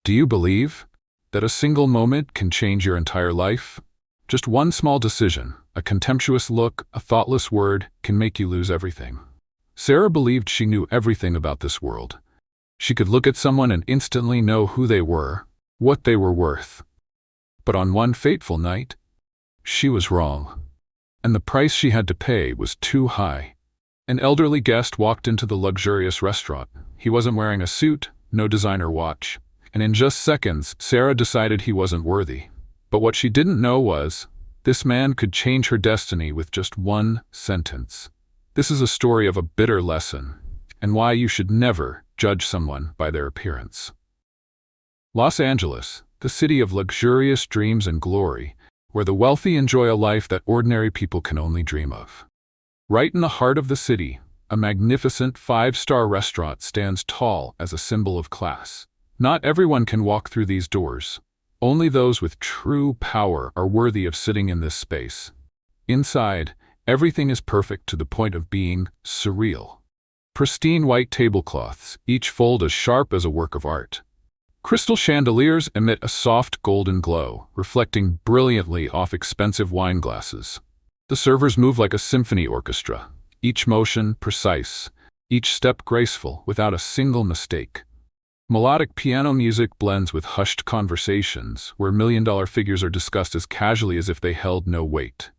Do you believe that a single moment can change your entire life? Just one small decision, a contemptuous look, a thoughtless word, can make you lose everything. Sarah believed she knew everything about this world. She could look at someone and instantly know who they were, what they were worth. But on one fateful night, she was wrong. And the price she had to pay was too high. An elderly guest walked into the luxurious restaurant. He wasn't wearing a suit, no designer watch. And in just seconds, Sarah decided he wasn't worthy. But what she didn't know was, this man could change her destiny with just one sentence. This is a story of a bitter lesson, and why you should never judge someone by their appearance. Los Angeles, the city of luxurious dreams and glory, where the wealthy enjoy a life that ordinary people can only dream of. Right in the heart of the city, a magnificent 5-star restaurant stands tall as a symbol of class. Not everyone can walk through these doors. Only those with true power are worthy of sitting in this space. Inside, everything is perfect to the point of being surreal. Pristine white tablecloths, each fold as sharp as a work of art. Crystal chandeliers emit a soft golden glow, reflecting brilliantly off expensive wine glasses. The servers move like a symphony orchestra, each motion precise, each step graceful, without a single mistake. Melodic piano music blends with hushed conversations, where million-dollar figures are discussed as casually as if they held no weight.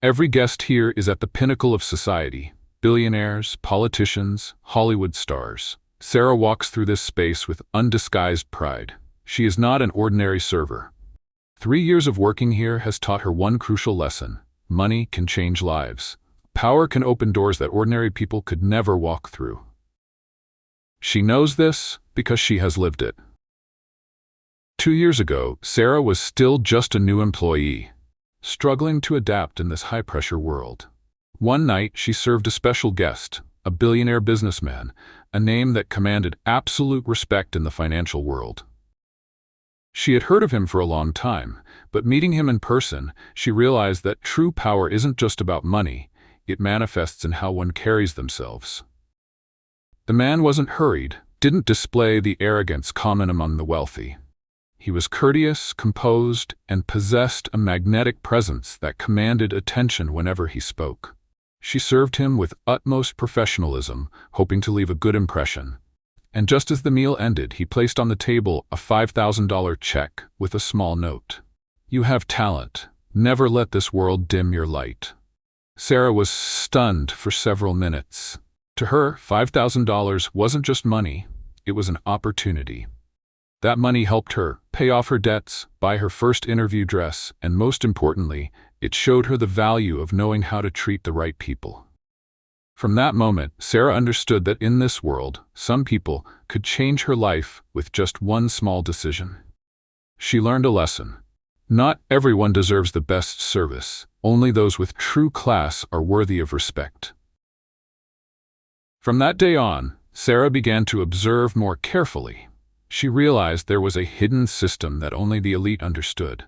Every guest here is at the pinnacle of society: billionaires, politicians, Hollywood stars. Sarah walks through this space with undisguised pride. She is not an ordinary server. 3 years of working here has taught her one crucial lesson: money can change lives. Power can open doors that ordinary people could never walk through. She knows this because she has lived it. 2 years ago, Sarah was still just a new employee, struggling to adapt in this high-pressure world. One night, she served a special guest, a billionaire businessman, a name that commanded absolute respect in the financial world. She had heard of him for a long time, but meeting him in person, she realized that true power isn't just about money, it manifests in how one carries themselves. The man wasn't hurried, didn't display the arrogance common among the wealthy. He was courteous, composed, and possessed a magnetic presence that commanded attention whenever he spoke. She served him with utmost professionalism, hoping to leave a good impression. And just as the meal ended, he placed on the table a $5,000 check with a small note. "You have talent. Never let this world dim your light." Sarah was stunned for several minutes. To her, $5,000 wasn't just money, it was an opportunity. That money helped her pay off her debts, buy her first interview dress, and most importantly, it showed her the value of knowing how to treat the right people. From that moment, Sarah understood that in this world, some people could change her life with just one small decision. She learned a lesson. Not everyone deserves the best service. Only those with true class are worthy of respect. From that day on, Sarah began to observe more carefully. She realized there was a hidden system that only the elite understood.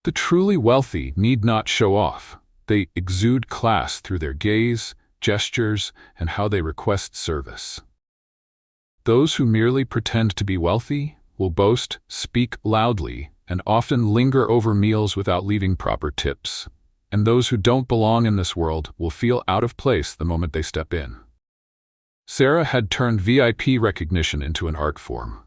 The truly wealthy need not show off. They exude class through their gaze, gestures, and how they request service. Those who merely pretend to be wealthy will boast, speak loudly, and often linger over meals without leaving proper tips. And those who don't belong in this world will feel out of place the moment they step in. Sarah had turned VIP recognition into an art form.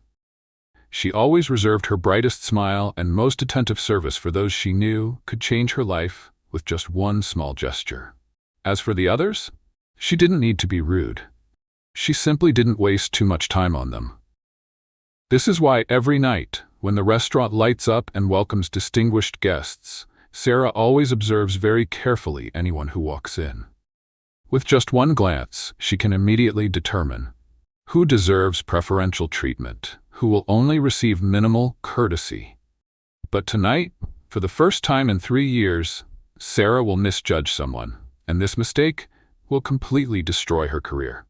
She always reserved her brightest smile and most attentive service for those she knew could change her life with just one small gesture. As for the others, she didn't need to be rude. She simply didn't waste too much time on them. This is why every night, when the restaurant lights up and welcomes distinguished guests, Sarah always observes very carefully anyone who walks in. With just one glance, she can immediately determine who deserves preferential treatment, who will only receive minimal courtesy. But tonight, for the first time in 3 years, Sarah will misjudge someone, and this mistake will completely destroy her career.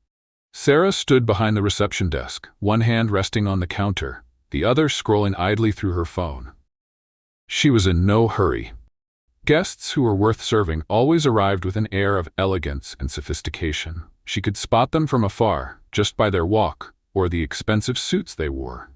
Sarah stood behind the reception desk, one hand resting on the counter, the other scrolling idly through her phone. She was in no hurry. Guests who were worth serving always arrived with an air of elegance and sophistication. She could spot them from afar, just by their walk or the expensive suits they wore.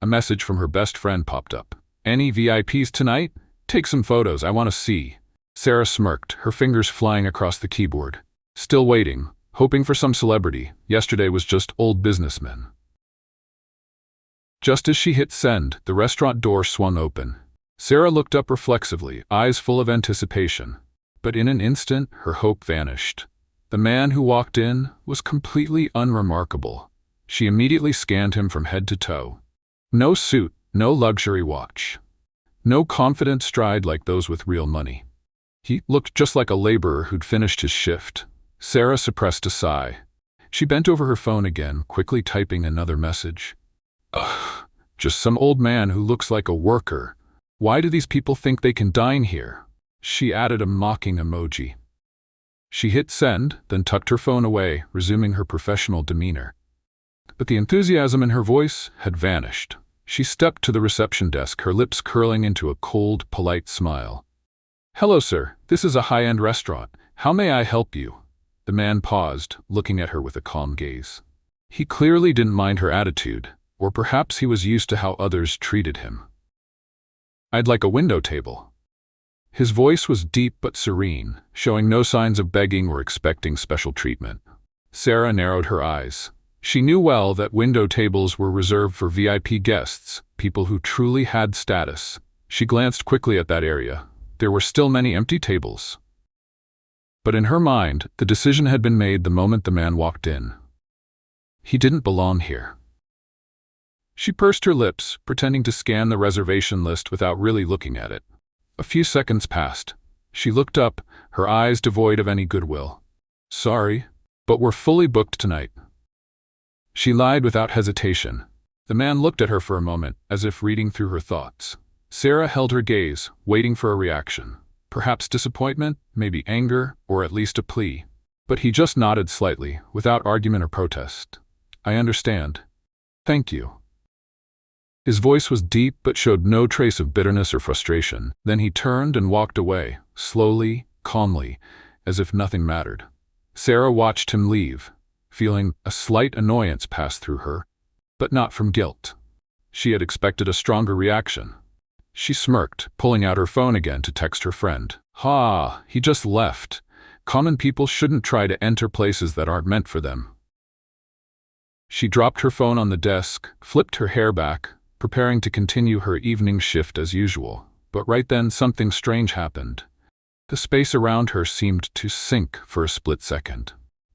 A message from her best friend popped up. "Any VIPs tonight? Take some photos, I want to see." Sarah smirked, her fingers flying across the keyboard. Still waiting, hoping for some celebrity. Yesterday was just old businessmen. Just as she hit send, the restaurant door swung open. Sarah looked up reflexively, eyes full of anticipation. But in an instant, her hope vanished. The man who walked in was completely unremarkable. She immediately scanned him from head to toe. No suit, no luxury watch. No confident stride like those with real money. He looked just like a laborer who'd finished his shift. Sarah suppressed a sigh. She bent over her phone again, quickly typing another message. Ugh, just some old man who looks like a worker. Why do these people think they can dine here? She added a mocking emoji. She hit send, then tucked her phone away, resuming her professional demeanor. But the enthusiasm in her voice had vanished. She stepped to the reception desk, her lips curling into a cold, polite smile. "Hello, sir. This is a high-end restaurant. How may I help you?" The man paused, looking at her with a calm gaze. He clearly didn't mind her attitude, or perhaps he was used to how others treated him. "I'd like a window table." His voice was deep but serene, showing no signs of begging or expecting special treatment. Sarah narrowed her eyes. She knew well that window tables were reserved for VIP guests, people who truly had status. She glanced quickly at that area. There were still many empty tables. But in her mind, the decision had been made the moment the man walked in. He didn't belong here. She pursed her lips, pretending to scan the reservation list without really looking at it. A few seconds passed. She looked up, her eyes devoid of any goodwill. "Sorry, but we're fully booked tonight." She lied without hesitation. The man looked at her for a moment, as if reading through her thoughts. Sarah held her gaze, waiting for a reaction. Perhaps disappointment, maybe anger, or at least a plea. But he just nodded slightly, without argument or protest. "I understand. Thank you." His voice was deep but showed no trace of bitterness or frustration. Then he turned and walked away, slowly, calmly, as if nothing mattered. Sarah watched him leave, feeling a slight annoyance pass through her, but not from guilt. She had expected a stronger reaction. She smirked, pulling out her phone again to text her friend. "Ha, he just left. Common people shouldn't try to enter places that aren't meant for them." She dropped her phone on the desk, flipped her hair back, preparing to continue her evening shift as usual. But right then something strange happened. The space around her seemed to sink for a split second.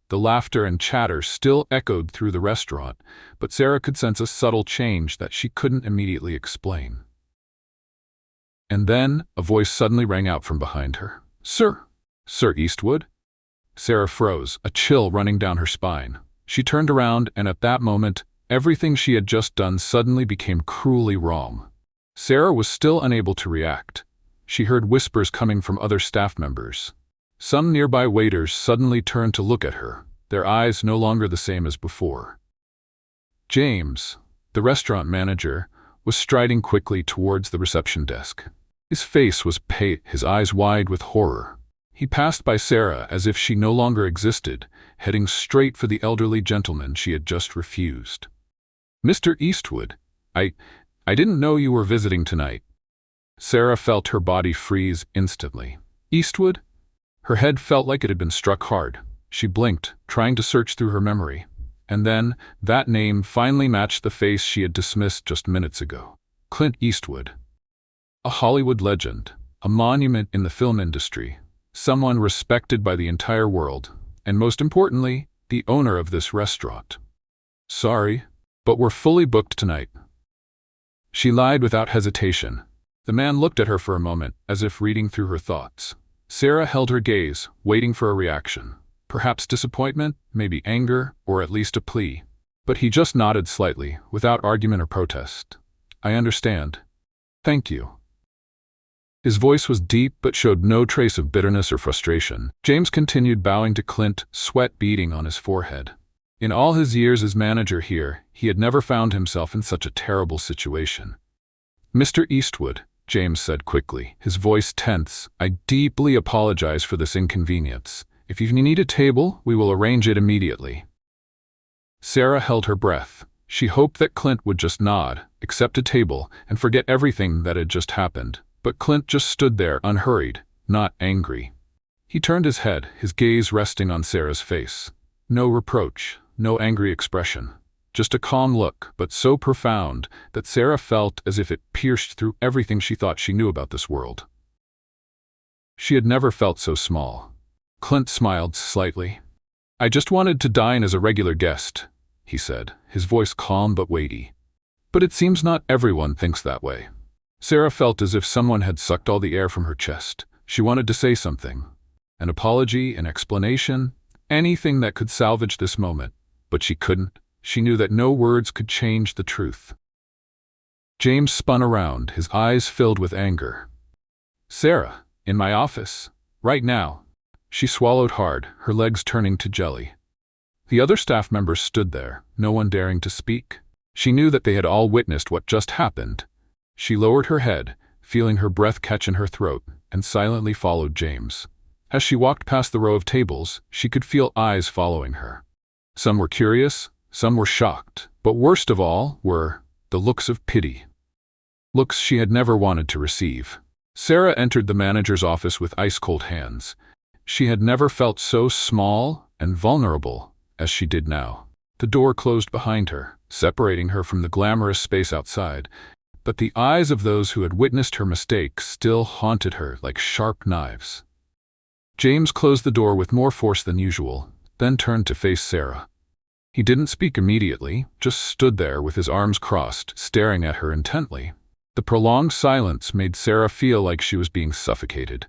The laughter and chatter still echoed through the restaurant, but Sarah could sense a subtle change that she couldn't immediately explain. And then a voice suddenly rang out from behind her. "Sir? Sir Eastwood?" Sarah froze, a chill running down her spine. She turned around, and at that moment, everything she had just done suddenly became cruelly wrong. Sarah was still unable to react. She heard whispers coming from other staff members. Some nearby waiters suddenly turned to look at her, their eyes no longer the same as before. James, the restaurant manager, was striding quickly towards the reception desk. His face was pale, his eyes wide with horror. He passed by Sarah as if she no longer existed, heading straight for the elderly gentleman she had just refused. "Mr. Eastwood, I didn't know you were visiting tonight." Sarah felt her body freeze instantly. "Eastwood?" Her head felt like it had been struck hard. She blinked, trying to search through her memory. And then, that name finally matched the face she had dismissed just minutes ago. Clint Eastwood. A Hollywood legend, a monument in the film industry, someone respected by the entire world, and most importantly, the owner of this restaurant. "Sorry, but we're fully booked tonight." She lied without hesitation. The man looked at her for a moment, as if reading through her thoughts. Sarah held her gaze, waiting for a reaction. Perhaps disappointment, maybe anger, or at least a plea. But he just nodded slightly, without argument or protest. "I understand. Thank you." His voice was deep but showed no trace of bitterness or frustration. James continued bowing to Clint, sweat beading on his forehead. In all his years as manager here, he had never found himself in such a terrible situation. "Mr. Eastwood," James said quickly, his voice tense, "I deeply apologize for this inconvenience. If you need a table, we will arrange it immediately." Sarah held her breath. She hoped that Clint would just nod, accept a table, and forget everything that had just happened. But Clint just stood there, unhurried, not angry. He turned his head, his gaze resting on Sarah's face. No reproach, no angry expression. Just a calm look, but so profound that Sarah felt as if it pierced through everything she thought she knew about this world. She had never felt so small. Clint smiled slightly. "I just wanted to dine as a regular guest," he said, his voice calm but weighty. "But it seems not everyone thinks that way." Sarah felt as if someone had sucked all the air from her chest. She wanted to say something. An apology, an explanation, anything that could salvage this moment. But she couldn't. She knew that no words could change the truth. James spun around, his eyes filled with anger. "Sarah, in my office, right now." She swallowed hard, her legs turning to jelly. The other staff members stood there, no one daring to speak. She knew that they had all witnessed what just happened. She lowered her head, feeling her breath catch in her throat, and silently followed James. As she walked past the row of tables, she could feel eyes following her. Some were curious, some were shocked, but worst of all were the looks of pity. Looks she had never wanted to receive. Sarah entered the manager's office with ice-cold hands. She had never felt so small and vulnerable as she did now. The door closed behind her, separating her from the glamorous space outside, but the eyes of those who had witnessed her mistake still haunted her like sharp knives. James closed the door with more force than usual, then turned to face Sarah. He didn't speak immediately, just stood there with his arms crossed, staring at her intently. The prolonged silence made Sarah feel like she was being suffocated.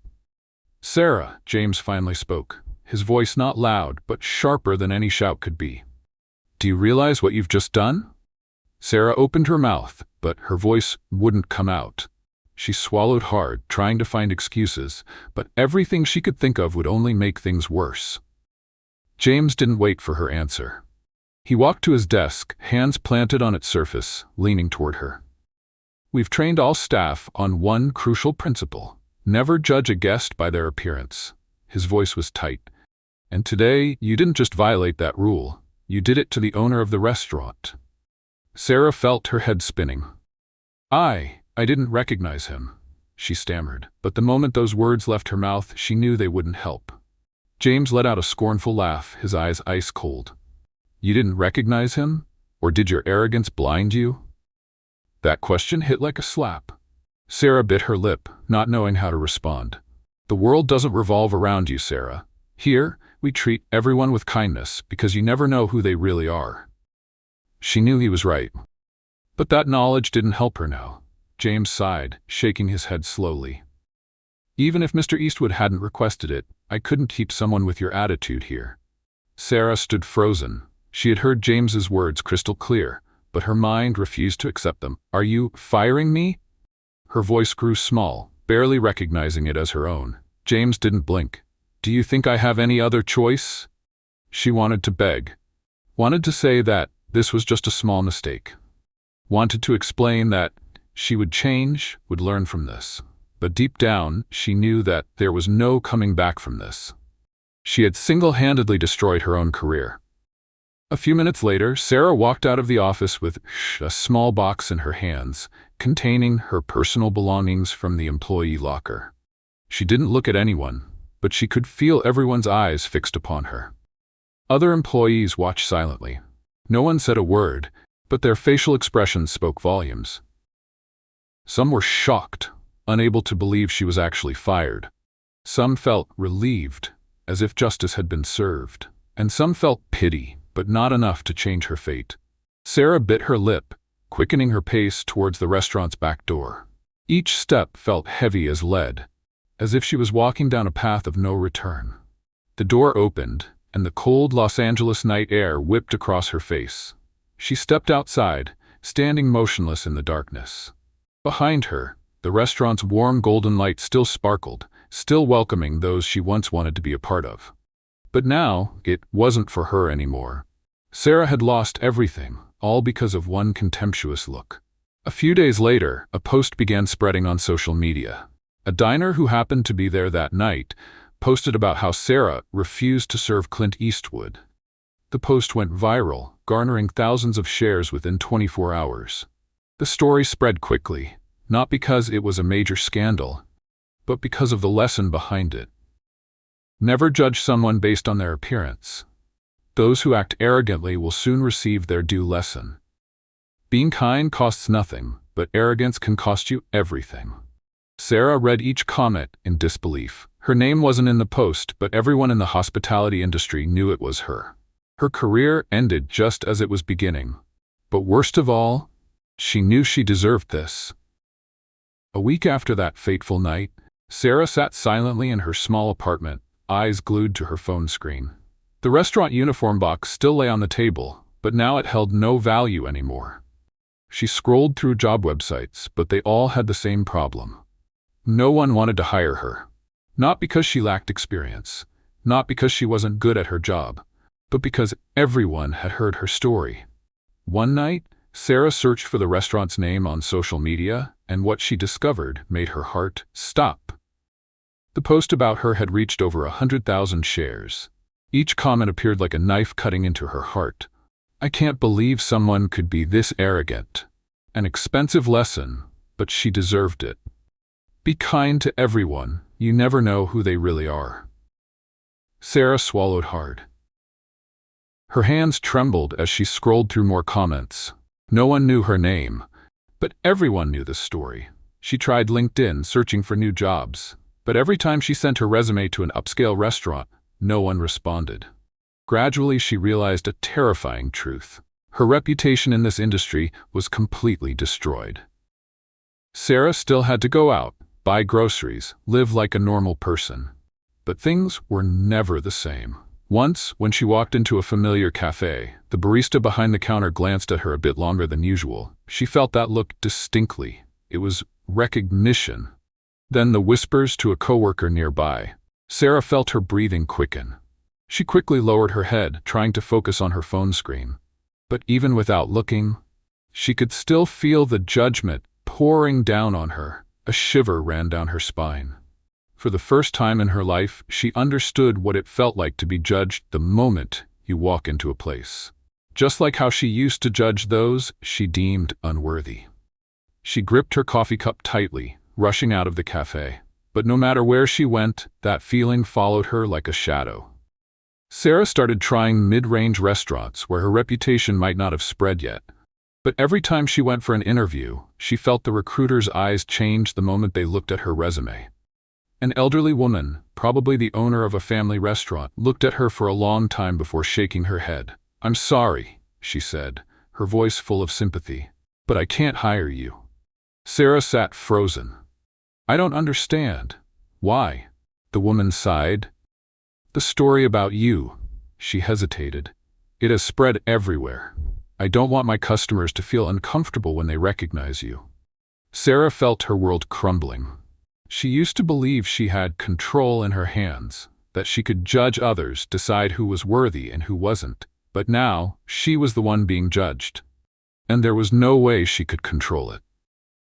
"Sarah," James finally spoke, his voice not loud but sharper than any shout could be. "Do you realize what you've just done?" Sarah opened her mouth, but her voice wouldn't come out. She swallowed hard, trying to find excuses, but everything she could think of would only make things worse. James didn't wait for her answer. He walked to his desk, hands planted on its surface, leaning toward her. "We've trained all staff on one crucial principle. Never judge a guest by their appearance." His voice was tight. "And today, you didn't just violate that rule. You did it to the owner of the restaurant." Sarah felt her head spinning. I didn't recognize him," she stammered. But the moment those words left her mouth, she knew they wouldn't help. James let out a scornful laugh, his eyes ice-cold. "You didn't recognize him? Or did your arrogance blind you?" That question hit like a slap. Sarah bit her lip, not knowing how to respond. "The world doesn't revolve around you, Sarah. Here, we treat everyone with kindness because you never know who they really are." She knew he was right. But that knowledge didn't help her now. James sighed, shaking his head slowly. "Even if Mr. Eastwood hadn't requested it, I couldn't keep someone with your attitude here." Sarah stood frozen. She had heard James's words crystal clear, but her mind refused to accept them. "Are you firing me?" Her voice grew small, barely recognizing it as her own. James didn't blink. "Do you think I have any other choice?" She wanted to beg. Wanted to say that this was just a small mistake. Wanted to explain that she would change, would learn from this. But deep down, she knew that there was no coming back from this. She had single-handedly destroyed her own career. A few minutes later, Sarah walked out of the office with a small box in her hands, containing her personal belongings from the employee locker. She didn't look at anyone, but she could feel everyone's eyes fixed upon her. Other employees watched silently. No one said a word, but their facial expressions spoke volumes. Some were shocked, unable to believe she was actually fired. Some felt relieved, as if justice had been served. And some felt pity, but not enough to change her fate. Sarah bit her lip, quickening her pace towards the restaurant's back door. Each step felt heavy as lead, as if she was walking down a path of no return. The door opened, and the cold Los Angeles night air whipped across her face. She stepped outside, standing motionless in the darkness. Behind her, the restaurant's warm golden light still sparkled, still welcoming those she once wanted to be a part of. But now, it wasn't for her anymore. Sarah had lost everything, all because of one contemptuous look. A few days later, a post began spreading on social media. A diner who happened to be there that night posted about how Sarah refused to serve Clint Eastwood. The post went viral, garnering thousands of shares within 24 hours. The story spread quickly, not because it was a major scandal, but because of the lesson behind it. Never judge someone based on their appearance. Those who act arrogantly will soon receive their due lesson. Being kind costs nothing, but arrogance can cost you everything. Sarah read each comment in disbelief. Her name wasn't in the post, but everyone in the hospitality industry knew it was her. Her career ended just as it was beginning. But worst of all, she knew she deserved this. A week after that fateful night, Sarah sat silently in her small apartment, eyes glued to her phone screen. The restaurant uniform box still lay on the table, but now it held no value anymore. She scrolled through job websites, but they all had the same problem. No one wanted to hire her. Not because she lacked experience, not because she wasn't good at her job, but because everyone had heard her story. One night, Sarah searched for the restaurant's name on social media, and what she discovered made her heart stop. The post about her had reached over 100,000 shares. Each comment appeared like a knife cutting into her heart. I can't believe someone could be this arrogant. An expensive lesson, but she deserved it. Be kind to everyone. You never know who they really are. Sarah swallowed hard. Her hands trembled as she scrolled through more comments. No one knew her name, but everyone knew the story. She tried LinkedIn, searching for new jobs, but every time she sent her resume to an upscale restaurant, no one responded. Gradually, she realized a terrifying truth. Her reputation in this industry was completely destroyed. Sarah still had to go out, buy groceries, live like a normal person. But things were never the same. Once, when she walked into a familiar cafe, the barista behind the counter glanced at her a bit longer than usual. She felt that look distinctly. It was recognition. Then the whispers to a coworker nearby. Sarah felt her breathing quicken. She quickly lowered her head, trying to focus on her phone screen. But even without looking, she could still feel the judgment pouring down on her. A shiver ran down her spine. For the first time in her life, she understood what it felt like to be judged the moment you walk into a place. Just like how she used to judge those she deemed unworthy. She gripped her coffee cup tightly, rushing out of the cafe. But no matter where she went, that feeling followed her like a shadow. Sarah started trying mid-range restaurants where her reputation might not have spread yet. But every time she went for an interview, she felt the recruiter's eyes change the moment they looked at her resume. An elderly woman, probably the owner of a family restaurant, looked at her for a long time before shaking her head. "I'm sorry," she said, her voice full of sympathy, "but I can't hire you." Sarah sat frozen. "I don't understand. Why?" The woman sighed. "The story about you," she hesitated. "It has spread everywhere. I don't want my customers to feel uncomfortable when they recognize you." Sarah felt her world crumbling. She used to believe she had control in her hands, that she could judge others, decide who was worthy and who wasn't. But now, she was the one being judged. And there was no way she could control it.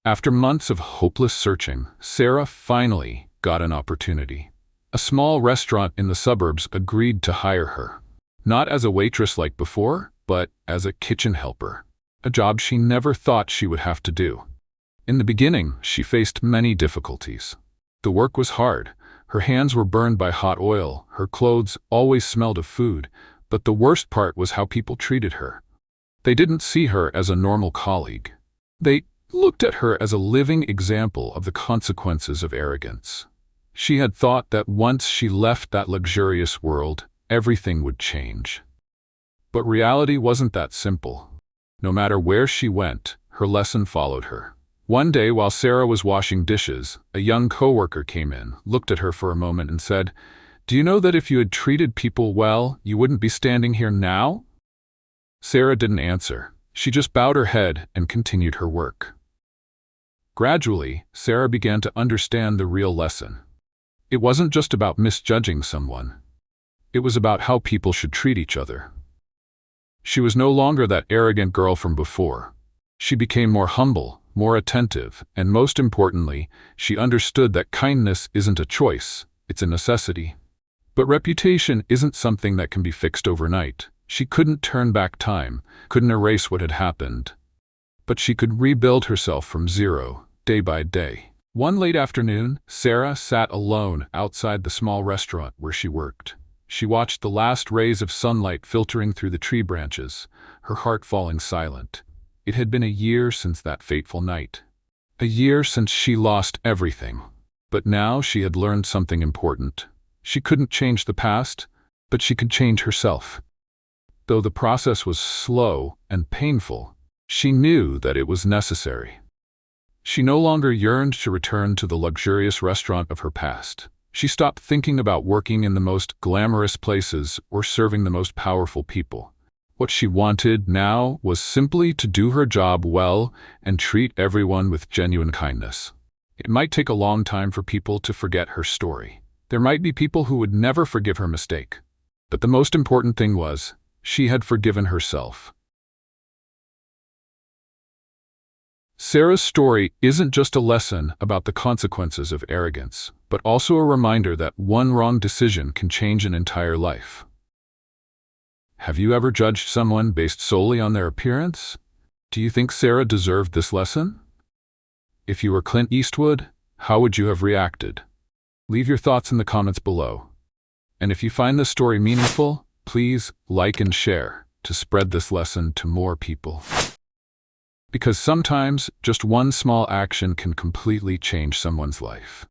After months of hopeless searching, Sarah finally got an opportunity. A small restaurant in the suburbs agreed to hire her. Not as a waitress like before, but as a kitchen helper. A job she never thought she would have to do. In the beginning, she faced many difficulties. The work was hard. Her hands were burned by hot oil. Her clothes always smelled of food. But the worst part was how people treated her. They didn't see her as a normal colleague. They looked at her as a living example of the consequences of arrogance. She had thought that once she left that luxurious world, everything would change. But reality wasn't that simple. No matter where she went, her lesson followed her. One day, while Sarah was washing dishes, a young coworker came in, looked at her for a moment and said, "Do you know that if you had treated people well, you wouldn't be standing here now?" Sarah didn't answer. She just bowed her head and continued her work. Gradually, Sarah began to understand the real lesson. It wasn't just about misjudging someone. It was about how people should treat each other. She was no longer that arrogant girl from before. She became more humble, more attentive, and most importantly, she understood that kindness isn't a choice, it's a necessity. But reputation isn't something that can be fixed overnight. She couldn't turn back time, couldn't erase what had happened. But she could rebuild herself from zero, day by day. One late afternoon, Sarah sat alone outside the small restaurant where she worked. She watched the last rays of sunlight filtering through the tree branches, her heart falling silent. It had been a year since that fateful night. A year since she lost everything. But now she had learned something important. She couldn't change the past, but she could change herself. Though the process was slow and painful, she knew that it was necessary. She no longer yearned to return to the luxurious restaurant of her past. She stopped thinking about working in the most glamorous places or serving the most powerful people. What she wanted now was simply to do her job well and treat everyone with genuine kindness. It might take a long time for people to forget her story. There might be people who would never forgive her mistake. But the most important thing was, she had forgiven herself. Sarah's story isn't just a lesson about the consequences of arrogance, but also a reminder that one wrong decision can change an entire life. Have you ever judged someone based solely on their appearance? Do you think Sarah deserved this lesson? If you were Clint Eastwood, how would you have reacted? Leave your thoughts in the comments below. And if you find this story meaningful, please like and share to spread this lesson to more people. Because sometimes, just one small action can completely change someone's life.